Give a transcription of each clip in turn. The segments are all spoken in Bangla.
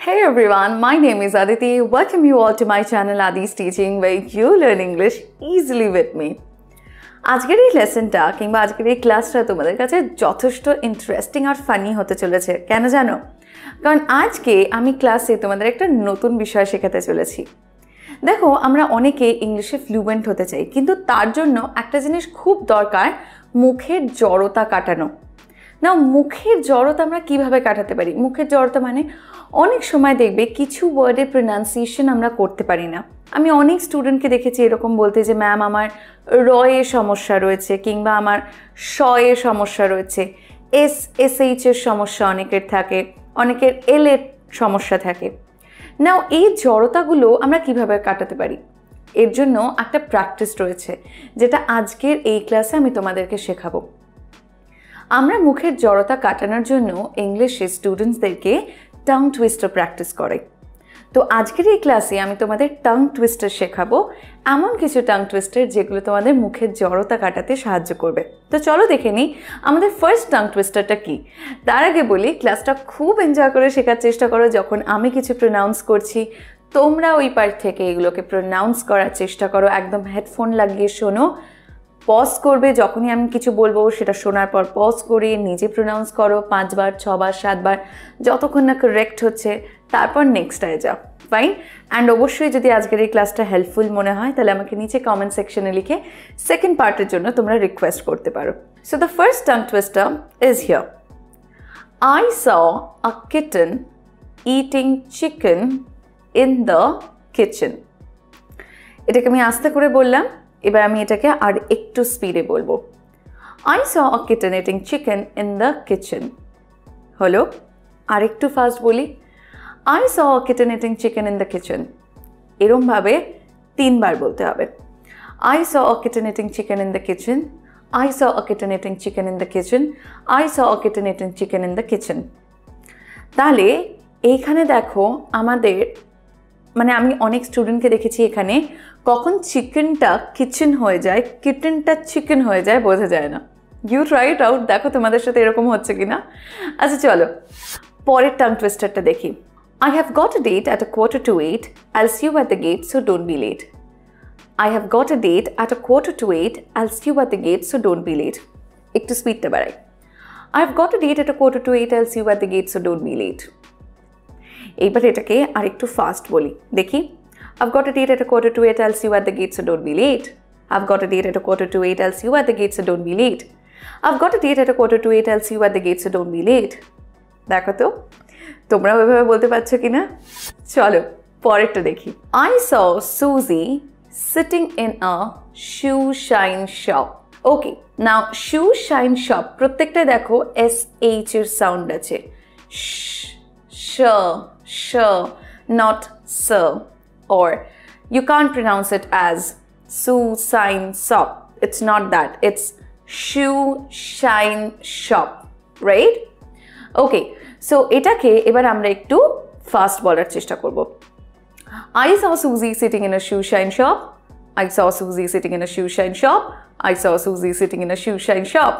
Hey everyone, my name is Aditi. Welcome you all to my channel adisteaching where you learn English easily with me. আজকের এই লেসনটা কিংবা আজকের এই ক্লাসটা তোমাদের কাছে যথেষ্ট ইন্টারেস্টিং আর ফানি হতে চলেছে। কেন জানো? কারণ আজকে আমি ক্লাসে তোমাদের একটা নতুন বিষয় শেখাতে চলেছি। দেখো, আমরা অনেকে ইংলিশে ফ্লুয়েন্ট হতে চাই, কিন্তু তার জন্য একটা জিনিস খুব দরকার, মুখের জড়তা কাটানো। না, মুখের জড়তা আমরা কিভাবে কাটাতে পারি? মুখের জড়তা মানে অনেক সময় দেখবে কিছু ওয়ার্ডের প্রোনাউন্সিয়েশন আমরা করতে পারি না। আমি অনেক স্টুডেন্টকে দেখেছি এরকম বলতে যে ম্যাম আমার রয়ে সমস্যা রয়েছে, কিংবা আমার শয়ে সমস্যা রয়েছে, এসএইচ এর সমস্যা অনেকের থাকে, অনেকের এল এর সমস্যা থাকে। নাও এই জড়তাগুলো আমরা কিভাবে কাটাতে পারি? এর জন্য একটা প্র্যাকটিস রয়েছে, যেটা আজকের এই ক্লাসে আমি তোমাদেরকে শেখাবো। আমরা মুখের জড়তা কাটানোর জন্য ইংলিশে স্টুডেন্টসদেরকে টাং টুইস্টার প্র্যাকটিস করে। তো আজকের এই ক্লাসে আমি তোমাদের টাং টুইস্টার শেখাবো, এমন কিছু টাং টুইস্টার যেগুলো তোমাদের মুখের জড়তা কাটাতে সাহায্য করবে। তো চলো দেখে নিই আমাদের ফার্স্ট টাং টুইস্টারটা কি। তার আগে বলি, ক্লাসটা খুব এনজয় করে শেখার চেষ্টা করো। যখন আমি কিছু প্রোনাউন্স করছি, তোমরা ওই পার্ট থেকে এগুলোকে প্রোনাউন্স করার চেষ্টা করো। একদম হেডফোন লাগিয়ে শোনো, পজ করবে যখনই আমি কিছু বলবো, সেটা শোনার পর পজ করে নিজে প্রোনাউন্স করো 5 বার 6 বার 7 বার, যতক্ষণ না কারেক্ট হচ্ছে, তারপর নেক্সটটায় যাও। ফাইন। অ্যান্ড অবশ্যই যদি আজকের এই ক্লাসটা হেল্পফুল মনে হয়, তাহলে আমাকে নিচে কমেন্ট সেকশনে লিখে সেকেন্ড পার্টের জন্য তোমরা রিকোয়েস্ট করতে পারো। So the first tongue twister is here. I saw a kitten eating chicken in the kitchen. এটাকে আমি আস্তে করে বললাম, এবার আমি এটাকে আর একটু স্পিডে বলবো। I saw a kitten eating chicken in the kitchen. হলো? আর একটু ফাস্ট বলি। I saw a kitten eating chicken in the kitchen. এরম ভাবে 3 বার বলতে হবে। I saw a kitten eating chicken in the kitchen. I saw a kitten eating chicken in the kitchen. I saw a kitten eating chicken in the kitchen. তাহলে এইখানে দেখো, আমাদের মানে আমি অনেক স্টুডেন্টকে দেখেছি এখানে কখন চিকেনটা কিচেন হয়ে যায়, কিটেনটা চিকেন হয়ে যায়, বোঝা যায় না। ইউ ট্রাই ইট আউট, দেখো তোমাদের সাথে এরকম হচ্ছে কিনা। আচ্ছা চলো পরের টাং টুইস্টারটা দেখি। I have got a date at 7:45. I'll see you at the gate, so don't be late. I have got a date at 7:45. I'll see you at the gate, so don't be late. একটু স্পিডটা বাড়াই। I have got a date at 7:45. I'll see you at the gate, so don't be late. এইবার এটাকে আর একটু ফাস্ট বলি, দেখি। I've got a date at 7:45. I'll see you at the gate, so don't be late. I've got a date at 7:45. I'll see you at the gate, so don't be late. I've got a date at 7:45. I'll see you at the gate, so don't be late. দেখো তো তোমরা ওইভাবে বলতে পারছো কিনা। চলো পরেরটা দেখি। I saw Susie sitting in a shoe shine shop. Okay, now shoe shine shop প্রত্যেকটা দেখো SH এর সাউন্ড আছে। sh, not sir. Or you can't pronounce it as shoe shine shop. It's not that. It's shoe shine shop, right? Okay, so এটাকে এবার আমরা একটু ফাস্ট বলার চেষ্টা করব। I saw Susie sitting in a shoe shine shop. I saw Susie sitting in a shoe shine shop. I saw Susie sitting in a shoe shine shop.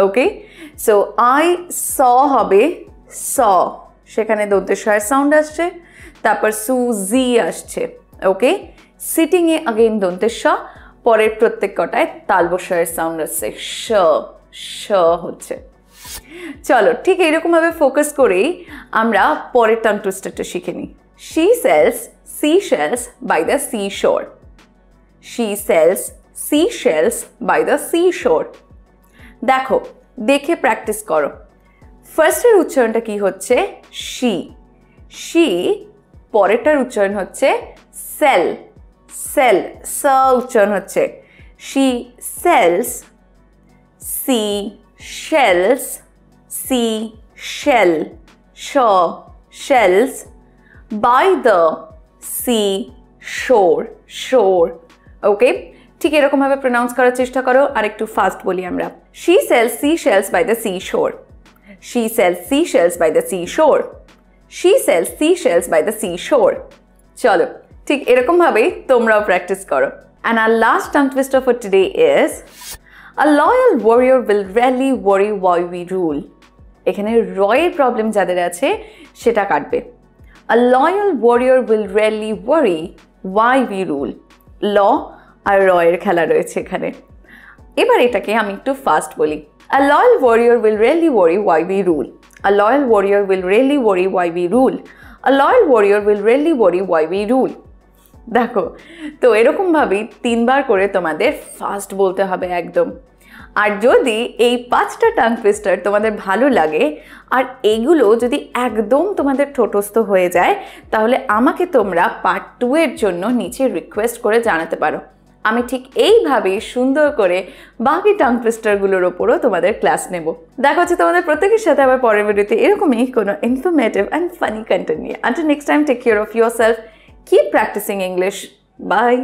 Okay, so I saw হবে saw, সেখানে দন্তেশ্বরের সাউন্ড আসছে, তারপর সুজি আসছে। ওকে, সিটিং এ अगेन দন্তেশ্বর, পরের প্রত্যেক কটায় তালবস্বরের সাউন্ড আসছে, শ হচ্ছে। চলো ঠিক এইরকম ভাবে ফোকাস করেই আমরা পরের টাং টুইস্টারটা শিখে নিই। She sells seashells by the seashore. She sells seashells by the seashore. দেখো, দেখে প্র্যাকটিস করো। ফার্স্টের উচ্চারণটা কি হচ্ছে? she, পরেরটার উচ্চারণ হচ্ছে সেল, স উচ্চারণ হচ্ছে। She sells shells by the shore. ওকে, ঠিক এরকম ভাবে প্রোনাউন্স করার চেষ্টা করো। আর একটু ফাস্ট বলি আমরা। She sells seashells by the seashore. She sells seashells by the seashore. She sells seashells by the seashore. চলো ঠিক এরকম ভাবেই তোমরাও প্র্যাকটিস করো। And our last tongue twister for today is a loyal warrior will rarely worry why we rule. এখানে রয়ের প্রবলেম যাদের আছে সেটা কাটবে। A loyal warrior will rarely worry why we rule. ল আর র এর খেলা রয়েছে এখানে। এবার এটাকে আমি একটু ফাস্ট বলি। A loyal warrior will rarely worry why we rule. A loyal warrior will rarely worry why we rule. A loyal warrior will rarely worry why we rule. দেখো, তো এরকমভাবেই 3 বার করে তোমাদের ফাস্ট বলতে হবে একদম। আর যদি এই 5টা টাং টুইস্টার তোমাদের ভালো লাগে আর এগুলো যদি একদম তোমাদের ঠোঁটস্থ হয়ে যায়, তাহলে আমাকে তোমরা পার্ট 2 এর জন্য নিচে রিকোয়েস্ট করে জানাতে পারো। আমি ঠিক এইভাবেই সুন্দর করে বাকি টাং টুইস্টারগুলোর ওপরও তোমাদের ক্লাস নেব। দেখা হচ্ছে তোমাদের প্রত্যেকের সাথে আবার পরের ভিডিওতে এরকমই কোনো ইনফরমেটিভ অ্যান্ড ফানি কন্টেন্ট নিয়ে। Until next time, take care of yourself. Keep practicing English. Bye.